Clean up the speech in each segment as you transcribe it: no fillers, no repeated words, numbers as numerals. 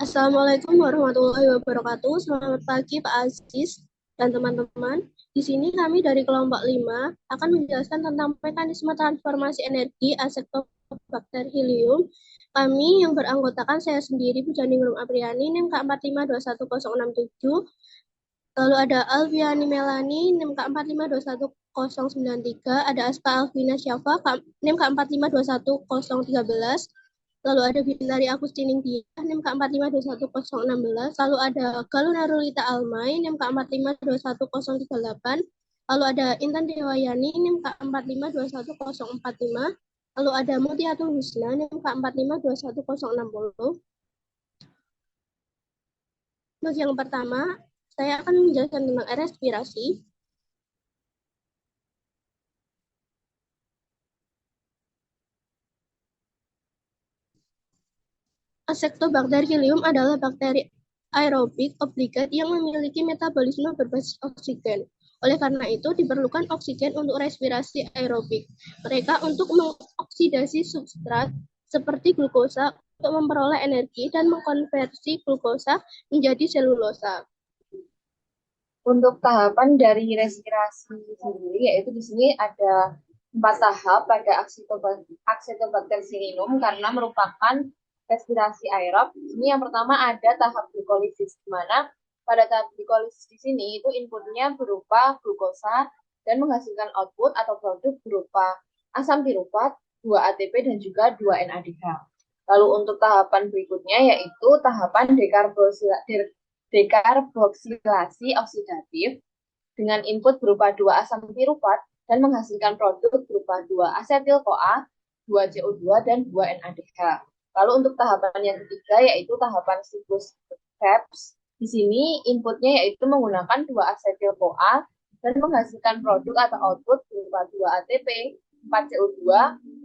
Assalamualaikum warahmatullahi wabarakatuh. Selamat pagi Pak Aziz dan teman-teman. Di sini kami dari kelompok 5 akan menjelaskan tentang mekanisme transformasi energi Acetobacter helium. Kami yang beranggotakan saya sendiri, Pujani Ningrum Apriani, NIM K4521067. Lalu ada Alfiani Melani, NIM K4521093. Ada Aska Alvina Syafa, NIM K4521013. Lalu ada Bintari Agustin Dia, NIM K4521016. Lalu ada Galuna Rulita Almay, NIM K4521038. Lalu ada Intan Dewayani, NIM K4521045. Lalu ada Mutiatul Husna, NIM K4521060. Untuk yang pertama, saya akan menjelaskan tentang respirasi. Acetobacter helium adalah bakteri aerobik obligat yang memiliki metabolisme berbasis oksigen. Oleh karena itu, diperlukan oksigen untuk respirasi aerobik. Mereka untuk mengoksidasi substrat seperti glukosa untuk memperoleh energi dan mengkonversi glukosa menjadi selulosa. Untuk tahapan dari respirasi sendiri, yaitu di sini ada 4 tahap pada Acetobacter helium karena merupakan respirasi aerob. Ini yang pertama ada tahap glikolisis, di mana pada tahap glikolisis di sini itu inputnya berupa glukosa dan menghasilkan output atau produk berupa asam piruvat, 2 ATP dan juga 2 NADH. Lalu untuk tahapan berikutnya yaitu tahapan dekarboksilasi oksidatif dengan input berupa 2 asam piruvat dan menghasilkan produk berupa 2 asetil-CoA, 2 CO2 dan 2 NADH. Lalu untuk tahapan yang ketiga yaitu tahapan siklus Krebs. Di sini inputnya yaitu menggunakan 2 asetil-CoA dan menghasilkan produk atau output berupa 2 ATP, 4 CO2,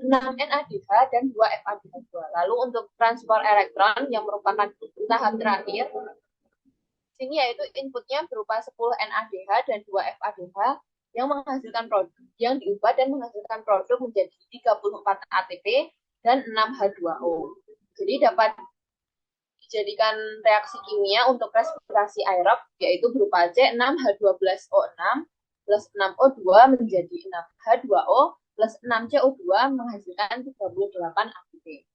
6 NADH dan 2 FADH2. Lalu untuk transport elektron yang merupakan tahap terakhir sini yaitu inputnya berupa 10 NADH dan 2 FADH yang menghasilkan produk yang diubah dan menghasilkan produk menjadi 34 ATP dan 6 H2O. Jadi dapat dijadikan reaksi kimia untuk respirasi aerob yaitu berupa C6H12O6 plus 6O2 menjadi 6H2O plus 6CO2 menghasilkan 38 ATP.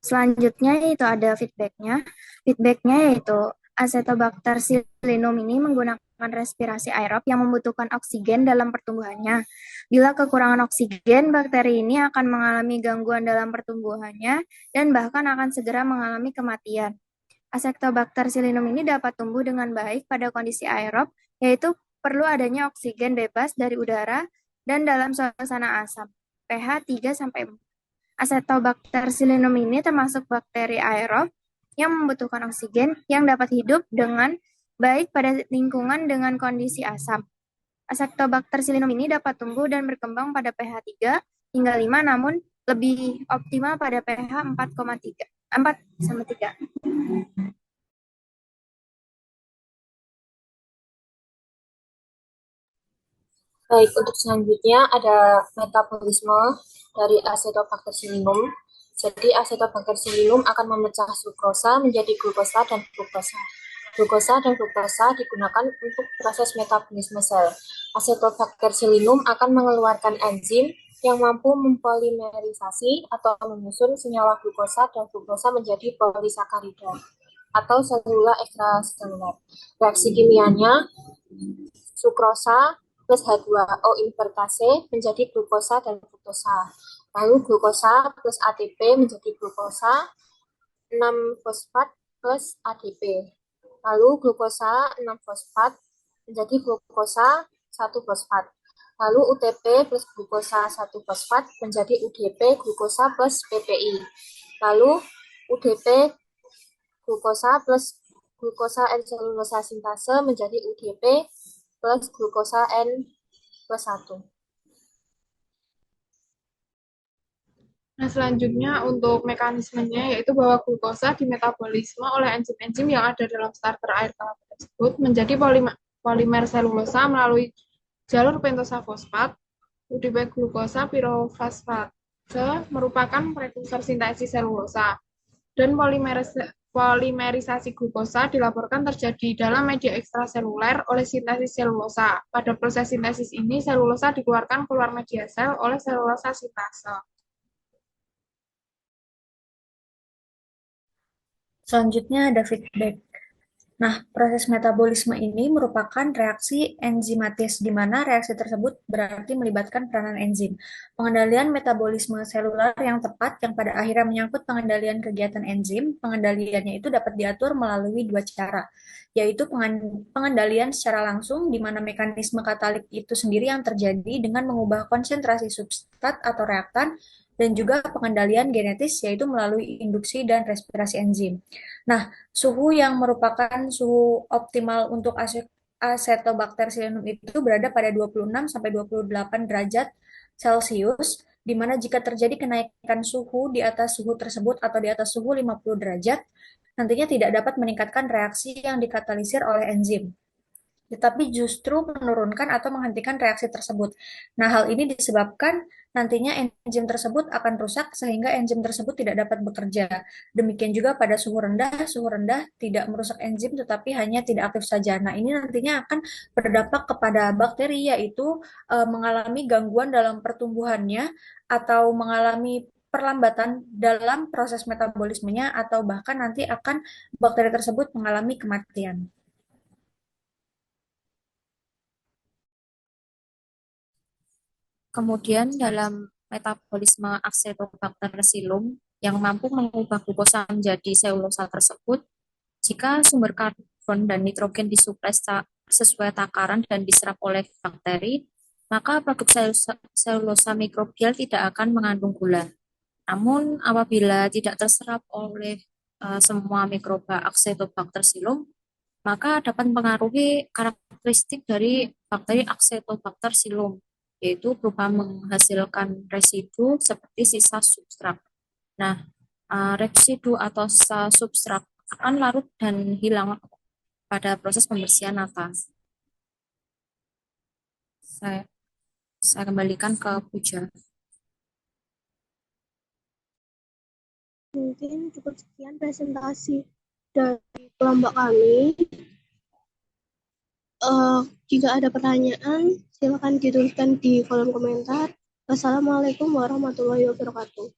Selanjutnya itu ada feedbacknya. Feedbacknya yaitu Acetobacter helium ini menggunakan respirasi aerob yang membutuhkan oksigen dalam pertumbuhannya. Bila kekurangan oksigen, bakteri ini akan mengalami gangguan dalam pertumbuhannya dan bahkan akan segera mengalami kematian. Acetobacter helium ini dapat tumbuh dengan baik pada kondisi aerob, yaitu perlu adanya oksigen bebas dari udara dan dalam suasana asam, pH 3-4. Acetobacter helium ini termasuk bakteri aerob yang membutuhkan oksigen yang dapat hidup dengan baik pada lingkungan dengan kondisi asam. Acetobacter helium ini dapat tumbuh dan berkembang pada pH 3 hingga 5 namun lebih optimal pada pH 4,3. Baik, untuk selanjutnya ada metabolisme dari Acetobacter helium. Jadi Acetobacter helium akan memecah sukrosa menjadi glukosa dan fruktosa. Glukosa dan fruktosa digunakan untuk proses metabolisme sel. Acetobacter helium akan mengeluarkan enzim yang mampu mempolimerisasi atau menyusun senyawa glukosa dan fruktosa menjadi polisakarida atau selula ekstraseluler. Reaksi kimianya sukrosa plus H2O invertase menjadi glukosa dan fruktosa. Lalu glukosa plus ATP menjadi glukosa 6 fosfat plus ADP. Lalu glukosa 6 fosfat menjadi glukosa 1 fosfat. Lalu UTP plus glukosa 1 fosfat menjadi UDP glukosa plus PPI. Lalu UDP glukosa plus glukosa N-selulosa sintase menjadi UDP plus glukosa N plus 1. Nah, selanjutnya untuk mekanismenya yaitu bahwa glukosa dimetabolisme oleh enzim-enzim yang ada dalam starter air kelapa tersebut menjadi polimer selulosa melalui jalur pentosa fosfat, UDP glukosa pirofosfat. merupakan prekursor sintesis selulosa dan polimerisasi glukosa dilaporkan terjadi dalam media ekstraseluler oleh sintesis selulosa. Pada proses sintesis ini, selulosa dikeluarkan keluar media sel oleh selulosa sintase. Selanjutnya ada feedback. Nah, proses metabolisme ini merupakan reaksi enzimatis, di mana reaksi tersebut berarti melibatkan peranan enzim. Pengendalian metabolisme seluler yang tepat, yang pada akhirnya menyangkut pengendalian kegiatan enzim, pengendaliannya itu dapat diatur melalui dua cara, yaitu pengendalian secara langsung, di mana mekanisme katalik itu sendiri yang terjadi dengan mengubah konsentrasi substrat atau reaktan, dan juga pengendalian genetis, yaitu melalui induksi dan respirasi enzim. Nah, suhu yang merupakan suhu optimal untuk Acetobacter pseudomonas itu berada pada 26 sampai 28 derajat Celcius, di mana jika terjadi kenaikan suhu di atas suhu tersebut atau di atas suhu 50 derajat, nantinya tidak dapat meningkatkan reaksi yang dikatalisir oleh enzim, tetapi justru menurunkan atau menghentikan reaksi tersebut. Nah, hal ini disebabkan nantinya enzim tersebut akan rusak sehingga enzim tersebut tidak dapat bekerja. Demikian juga pada suhu rendah tidak merusak enzim tetapi hanya tidak aktif saja. Nah, ini nantinya akan berdampak kepada bakteri, yaitu mengalami gangguan dalam pertumbuhannya atau mengalami perlambatan dalam proses metabolismenya, atau bahkan nanti akan bakteri tersebut mengalami kematian. Kemudian dalam metabolisme Acetobacter pseudomonas yang mampu mengubah glukosa menjadi selulosa tersebut, jika sumber karbon dan nitrogen disuplai sesuai takaran dan diserap oleh bakteri, maka produk selulosa mikrobial tidak akan mengandung gula. Namun apabila tidak terserap oleh semua mikroba Acetobacter pseudomonas, maka dapat mempengaruhi karakteristik dari bakteri Acetobacter pseudomonas, yaitu berupa menghasilkan residu seperti sisa substrat. Nah, residu atau sisa substrat akan larut dan hilang pada proses pembersihan atas. Saya kembalikan ke Puja. Mungkin cukup sekian presentasi dari kelompok kami. Jika ada pertanyaan, silakan dituliskan di kolom komentar. Wassalamualaikum warahmatullahi wabarakatuh.